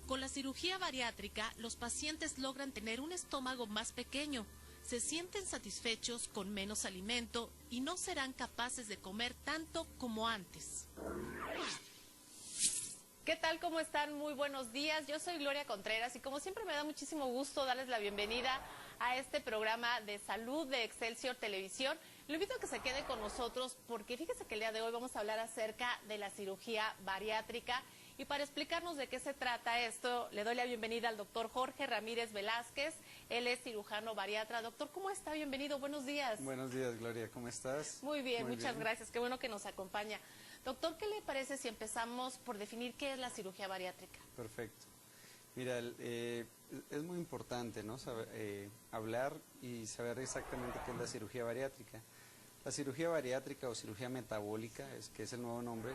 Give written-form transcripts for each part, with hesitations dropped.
Con la cirugía bariátrica, los pacientes logran tener un estómago más pequeño, se sienten satisfechos con menos alimento y no serán capaces de comer tanto como antes. ¿Qué tal? ¿Cómo están? Muy buenos días. Yo soy Gloria Contreras y como siempre me da muchísimo gusto darles la bienvenida a este programa de salud de Excelsior Televisión. Lo invito a que se quede con nosotros porque fíjese que el día de hoy vamos a hablar acerca de la cirugía bariátrica. Y para explicarnos de qué se trata esto, le doy la bienvenida al doctor Jorge Ramírez Velázquez. Él es cirujano bariatra. Doctor, ¿cómo está? Bienvenido. Buenos días. Buenos días, Gloria. ¿Cómo estás? Muy bien, muchas gracias. Qué bueno que nos acompaña. Doctor, ¿qué le parece si empezamos por definir qué es la cirugía bariátrica? Perfecto. Mira, es muy importante, ¿no? Hablar y saber exactamente qué es la cirugía bariátrica. La cirugía bariátrica o cirugía metabólica, que es el nuevo nombre,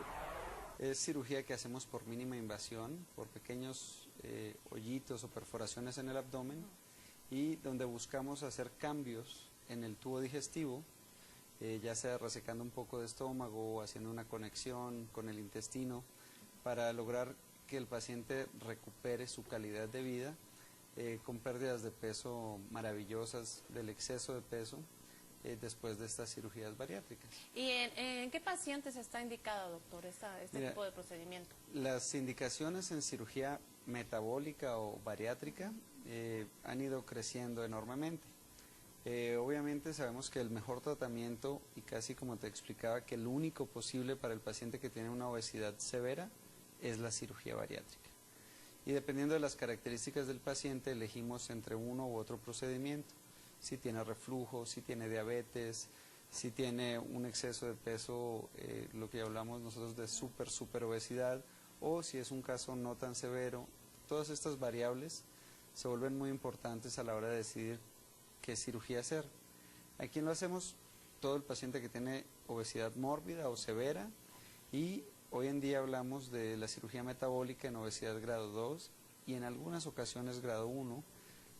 es cirugía que hacemos por mínima invasión, por pequeños hoyitos o perforaciones en el abdomen y donde buscamos hacer cambios en el tubo digestivo, ya sea resecando un poco de estómago o haciendo una conexión con el intestino para lograr que el paciente recupere su calidad de vida con pérdidas de peso maravillosas del exceso de peso después de estas cirugías bariátricas. ¿Y en qué pacientes está indicado, doctor, este tipo de procedimiento? Las indicaciones en cirugía metabólica o bariátrica han ido creciendo enormemente. Obviamente sabemos que el mejor tratamiento, y casi como te explicaba, que el único posible para el paciente que tiene una obesidad severa es la cirugía bariátrica. Y dependiendo de las características del paciente, elegimos entre uno u otro procedimiento. Si tiene reflujo, si tiene diabetes, si tiene un exceso de peso, lo que hablamos nosotros de super obesidad, o si es un caso no tan severo. Todas estas variables se vuelven muy importantes a la hora de decidir qué cirugía hacer. ¿A quién lo hacemos? Todo el paciente que tiene obesidad mórbida o severa, y hoy en día hablamos de la cirugía metabólica en obesidad grado 2 y en algunas ocasiones grado 1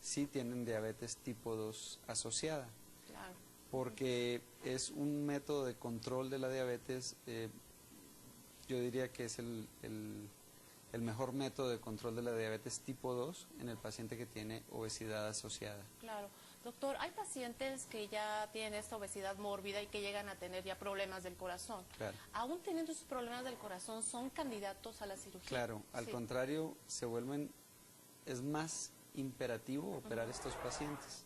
si tienen diabetes tipo 2 asociada. Claro. Porque es un método de control de la diabetes, yo diría que es el mejor método de control de la diabetes tipo 2 en el paciente que tiene obesidad asociada. Claro. Doctor, hay pacientes que ya tienen esta obesidad mórbida y que llegan a tener ya problemas del corazón. Claro. Aún teniendo esos problemas del corazón, ¿son candidatos a la cirugía? Claro, al contrario, es más imperativo operar estos pacientes.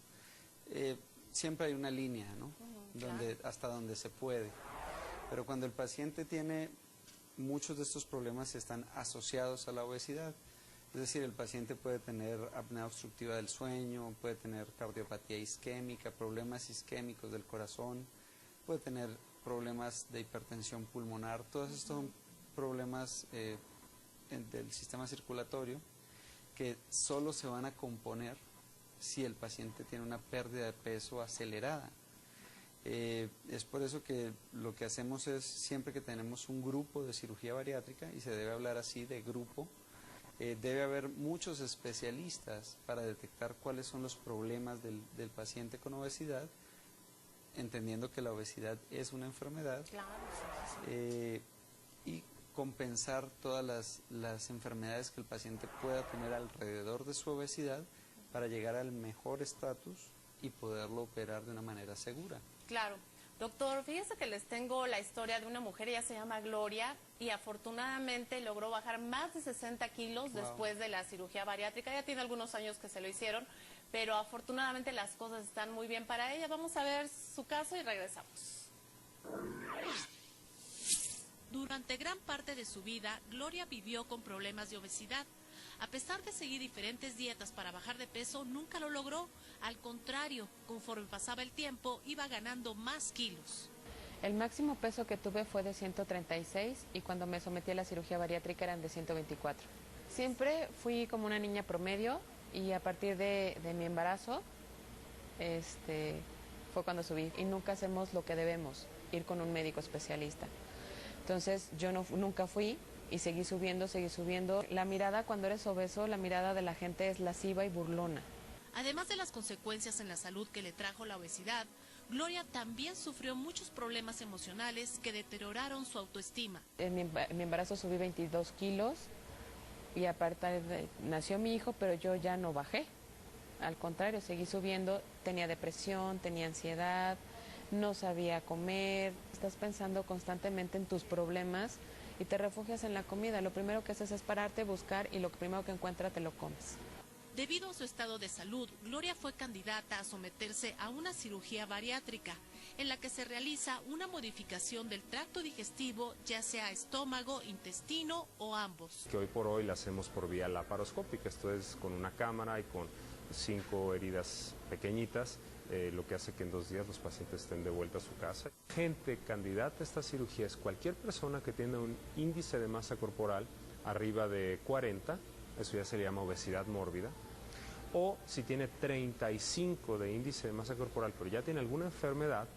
Siempre hay una línea, ¿no? Hasta donde se puede. Pero cuando el paciente tiene muchos de estos problemas están asociados a la obesidad. Es decir, el paciente puede tener apnea obstructiva del sueño, puede tener cardiopatía isquémica, problemas isquémicos del corazón, puede tener problemas de hipertensión pulmonar. Todos estos son problemas del sistema circulatorio que solo se van a componer si el paciente tiene una pérdida de peso acelerada. Es por eso que lo que hacemos es, siempre que tenemos un grupo de cirugía bariátrica, y se debe hablar así de grupo, debe haber muchos especialistas para detectar cuáles son los problemas del paciente con obesidad, entendiendo que la obesidad es una enfermedad. Claro, y compensar todas las enfermedades que el paciente pueda tener alrededor de su obesidad para llegar al mejor estatus y poderlo operar de una manera segura. Claro. Doctor, fíjese que les tengo la historia de una mujer, ella se llama Gloria, y afortunadamente logró bajar más de 60 kilos después de la cirugía bariátrica. Ya tiene algunos años que se lo hicieron, pero afortunadamente las cosas están muy bien para ella. Vamos a ver su caso y regresamos. Durante gran parte de su vida, Gloria vivió con problemas de obesidad. A pesar de seguir diferentes dietas para bajar de peso, nunca lo logró. Al contrario, conforme pasaba el tiempo, iba ganando más kilos. El máximo peso que tuve fue de 136 y cuando me sometí a la cirugía bariátrica eran de 124. Siempre fui como una niña promedio y a partir de mi embarazo fue cuando subí. Y nunca hacemos lo que debemos, ir con un médico especialista. Entonces yo nunca fui. Y seguí subiendo. La mirada cuando eres obeso, la mirada de la gente es lasciva y burlona. Además de las consecuencias en la salud que le trajo la obesidad, Gloria también sufrió muchos problemas emocionales que deterioraron su autoestima. En mi embarazo subí 22 kilos, Y aparte nació mi hijo, pero yo ya no bajé. Al contrario, seguí subiendo, tenía depresión, tenía ansiedad, no sabía comer. Estás pensando constantemente en tus problemas y te refugias en la comida. Lo primero que haces es pararte, buscar y lo primero que encuentras te lo comes. Debido a su estado de salud, Gloria fue candidata a someterse a una cirugía bariátrica, en la que se realiza una modificación del tracto digestivo, ya sea estómago, intestino o ambos. Que hoy por hoy la hacemos por vía laparoscópica, esto es con una cámara y con 5 heridas pequeñitas, lo que hace que en 2 días los pacientes estén de vuelta a su casa. Gente candidata a esta cirugía es cualquier persona que tiene un índice de masa corporal arriba de 40, eso ya se le llama obesidad mórbida, o si tiene 35 de índice de masa corporal, pero ya tiene alguna enfermedad,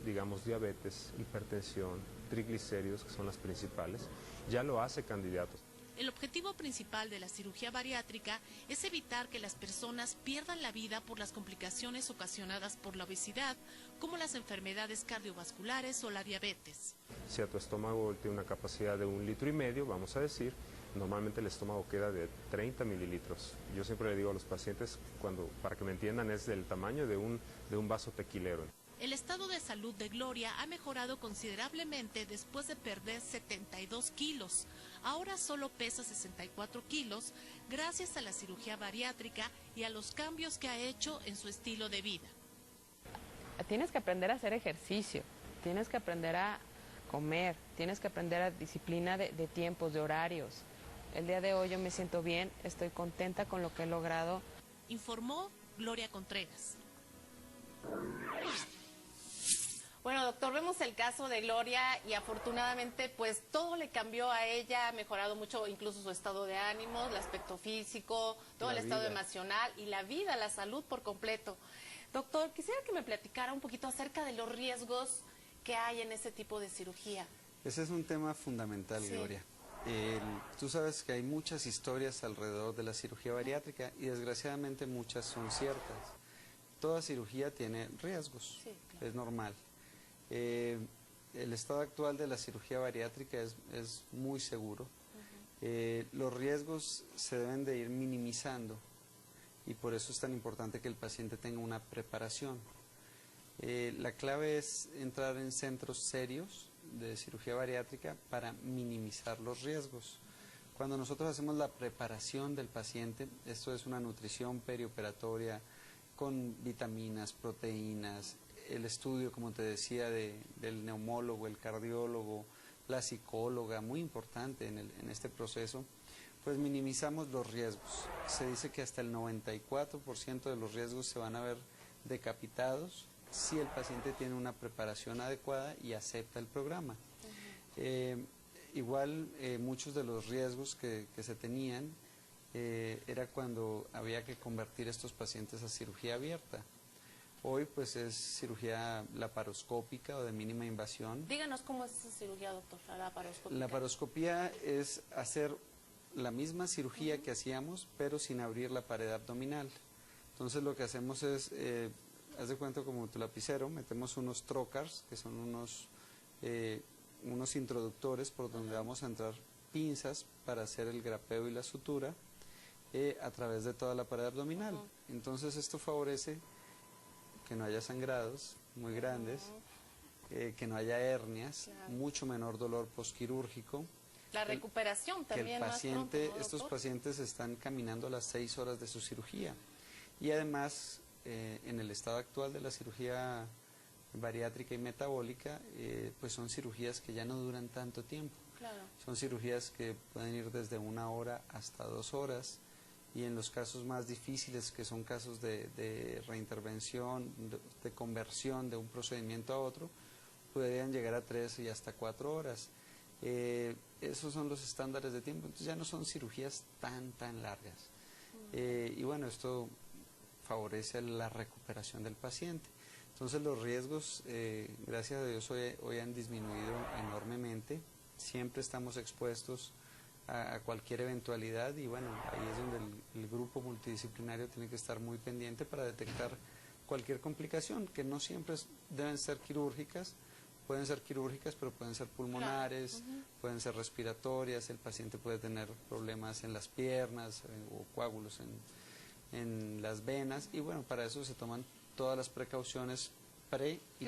digamos diabetes, hipertensión, triglicéridos, que son las principales, ya lo hace candidato. El objetivo principal de la cirugía bariátrica es evitar que las personas pierdan la vida por las complicaciones ocasionadas por la obesidad, como las enfermedades cardiovasculares o la diabetes. Si a tu estómago tiene una capacidad de 1,5 litros, vamos a decir, normalmente el estómago queda de 30 mililitros. Yo siempre le digo a los pacientes, para que me entiendan, es del tamaño de un vaso tequilero. El estado de salud de Gloria ha mejorado considerablemente después de perder 72 kilos. Ahora solo pesa 64 kilos gracias a la cirugía bariátrica y a los cambios que ha hecho en su estilo de vida. Tienes que aprender a hacer ejercicio, tienes que aprender a comer, tienes que aprender a disciplina de tiempos, de horarios. El día de hoy yo me siento bien, estoy contenta con lo que he logrado. Informó Gloria Contreras. Bueno, doctor, vemos el caso de Gloria y afortunadamente pues todo le cambió a ella, ha mejorado mucho incluso su estado de ánimo, el aspecto físico, todo el estado emocional y la vida, la salud por completo. Doctor, quisiera que me platicara un poquito acerca de los riesgos que hay en ese tipo de cirugía. Ese es un tema fundamental, sí. Gloria. Tú sabes que hay muchas historias alrededor de la cirugía bariátrica y desgraciadamente muchas son ciertas. Toda cirugía tiene riesgos, sí, claro. Es normal. El estado actual de la cirugía bariátrica es muy seguro. Los riesgos se deben de ir minimizando y por eso es tan importante que el paciente tenga una preparación. La clave es entrar en centros serios de cirugía bariátrica para minimizar los riesgos. Cuando nosotros hacemos la preparación del paciente, esto es una nutrición perioperatoria con vitaminas, proteínas, el estudio, como te decía, del neumólogo, el cardiólogo, la psicóloga, muy importante en este proceso, pues minimizamos los riesgos. Se dice que hasta el 94% de los riesgos se van a ver decapitados si el paciente tiene una preparación adecuada y acepta el programa. Igual muchos de los riesgos que se tenían era cuando había que convertir estos pacientes a cirugía abierta. Hoy pues es cirugía laparoscópica o de mínima invasión. Díganos cómo es esa cirugía, doctor, la laparoscópica. La laparoscopía es hacer la misma cirugía que hacíamos, pero sin abrir la pared abdominal. Entonces lo que hacemos es, haz de cuenta como tu lapicero, metemos unos trocars, que son unos introductores por donde vamos a entrar pinzas para hacer el grapeo y la sutura a través de toda la pared abdominal. Entonces esto favorece que no haya sangrados muy grandes, que no haya hernias, claro. Mucho menor dolor posquirúrgico. La recuperación también. Que el paciente, más pronto, estos pacientes están caminando a las 6 horas de su cirugía. Y además, en el estado actual de la cirugía bariátrica y metabólica, pues son cirugías que ya no duran tanto tiempo. Claro. Son cirugías que pueden ir desde 1 hora hasta 2 horas. Y en los casos más difíciles, que son casos de reintervención, de conversión de un procedimiento a otro, podrían llegar a 3 y hasta 4 horas. Esos son los estándares de tiempo, entonces ya no son cirugías tan largas. Y bueno, esto favorece la recuperación del paciente. Entonces los riesgos, gracias a Dios, hoy han disminuido enormemente. Siempre estamos expuestos a cualquier eventualidad y bueno, ahí es donde el grupo multidisciplinario tiene que estar muy pendiente para detectar cualquier complicación, que no siempre deben ser quirúrgicas, Pueden ser quirúrgicas, pero pueden ser pulmonares, pueden ser respiratorias, el paciente puede tener problemas en las piernas o coágulos en las venas, y bueno, para eso se toman todas las precauciones pre y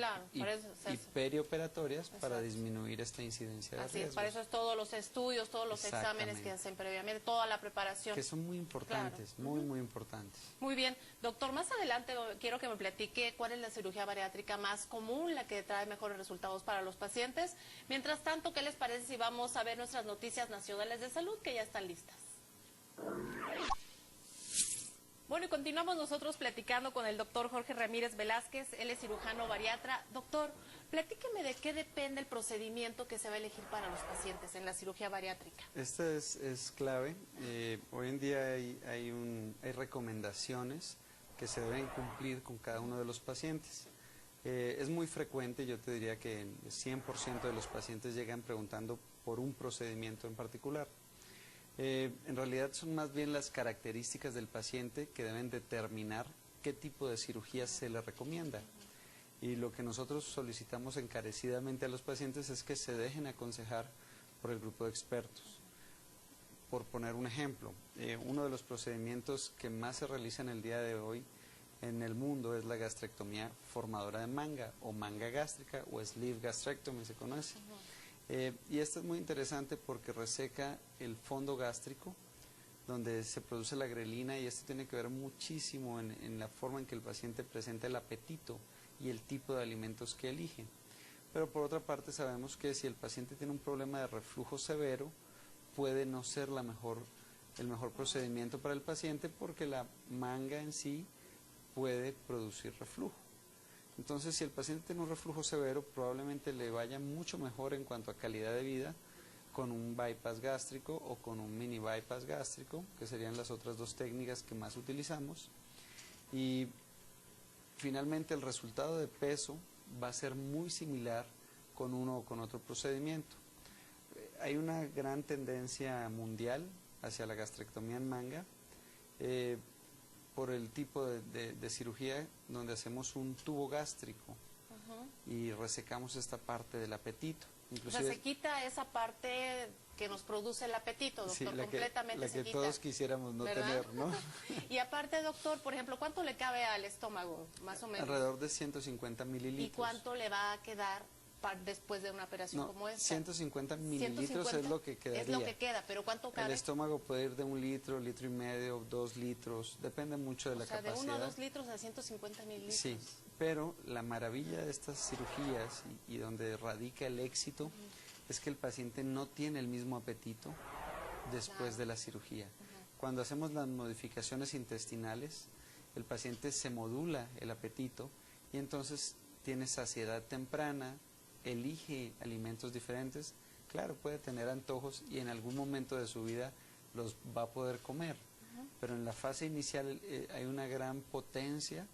perioperatorias para disminuir esta incidencia de riesgos. Así es, para eso es todos los estudios, todos los exámenes que hacen previamente, toda la preparación. Que son muy importantes, muy importantes. Muy bien, doctor, más adelante quiero que me platique cuál es la cirugía bariátrica más común, la que trae mejores resultados para los pacientes. Mientras tanto, ¿qué les parece si vamos a ver nuestras noticias nacionales de salud que ya están listas? Bueno, y continuamos nosotros platicando con el doctor Jorge Ramírez Velázquez, él es cirujano bariatra. Doctor, platíqueme de qué depende el procedimiento que se va a elegir para los pacientes en la cirugía bariátrica. Esta es clave. Hoy en día hay recomendaciones que se deben cumplir con cada uno de los pacientes. Es muy frecuente, yo te diría que el 100% de los pacientes llegan preguntando por un procedimiento en particular. En realidad son más bien las características del paciente que deben determinar qué tipo de cirugía se le recomienda. Y lo que nosotros solicitamos encarecidamente a los pacientes es que se dejen aconsejar por el grupo de expertos. Por poner un ejemplo, uno de los procedimientos que más se realiza en el día de hoy en el mundo es la gastrectomía formadora de manga o manga gástrica o sleeve gastrectomy se conoce. Y esto es muy interesante porque reseca el fondo gástrico donde se produce la grelina, y esto tiene que ver muchísimo en la forma en que el paciente presenta el apetito y el tipo de alimentos que elige. Pero por otra parte sabemos que si el paciente tiene un problema de reflujo severo, puede no ser el mejor procedimiento para el paciente porque la manga en sí puede producir reflujo. Entonces, si el paciente tiene un reflujo severo, probablemente le vaya mucho mejor en cuanto a calidad de vida con un bypass gástrico o con un mini bypass gástrico, que serían las otras dos técnicas que más utilizamos. Y finalmente el resultado de peso va a ser muy similar con uno o con otro procedimiento. Hay una gran tendencia mundial hacia la gastrectomía en manga, por el tipo de cirugía donde hacemos un tubo gástrico y resecamos esta parte del apetito. Inclusive, o sea, se quita esa parte que nos produce el apetito, doctor, sí, completamente se quita. La que todos quisiéramos no tener, ¿no? Y aparte, doctor, por ejemplo, ¿cuánto le cabe al estómago, más o menos? Alrededor de 150 mililitros. ¿Y cuánto le va a quedar después de una operación como esta? 150 mililitros es lo que quedaría. Es lo que queda, pero ¿cuánto cabe? El estómago puede ir de 1 litro, litro y medio, 2 litros, depende mucho de la capacidad. O sea, de 1 a 2 litros a 150 mililitros. Sí, pero la maravilla de estas cirugías y donde radica el éxito es que el paciente no tiene el mismo apetito después de la cirugía. Cuando hacemos las modificaciones intestinales, el paciente se modula el apetito y entonces tiene saciedad temprana, elige alimentos diferentes, claro, puede tener antojos y en algún momento de su vida los va a poder comer, pero en la fase inicial hay una gran potencia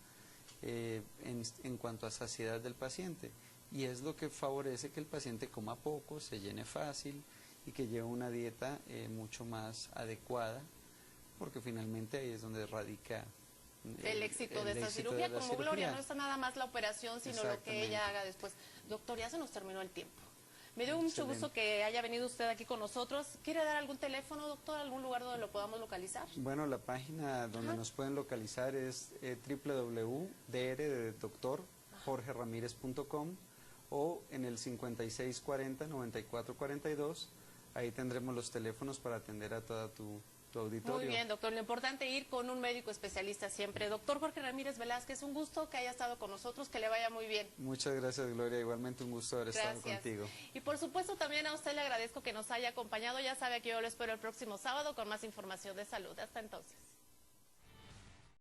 en cuanto a saciedad del paciente, y es lo que favorece que el paciente coma poco, se llene fácil y que lleve una dieta mucho más adecuada, porque finalmente ahí es donde radica el éxito de esta cirugía. Como Gloria, no está nada más la operación, sino lo que ella haga después. Doctor, ya se nos terminó el tiempo. Me dio mucho gusto que haya venido usted aquí con nosotros. ¿Quiere dar algún teléfono, doctor? ¿Algún lugar donde lo podamos localizar? Bueno, la página donde nos pueden localizar es www.drdoctorjorgeramirez.com o en el 5640-9442. Ahí tendremos los teléfonos para atender a toda tu auditorio. Muy bien, doctor. Lo importante es ir con un médico especialista siempre. Doctor Jorge Ramírez Velázquez, un gusto que haya estado con nosotros, que le vaya muy bien. Muchas gracias, Gloria. Igualmente un gusto haber estado contigo. Y por supuesto también a usted le agradezco que nos haya acompañado. Ya sabe que yo lo espero el próximo sábado con más información de salud. Hasta entonces.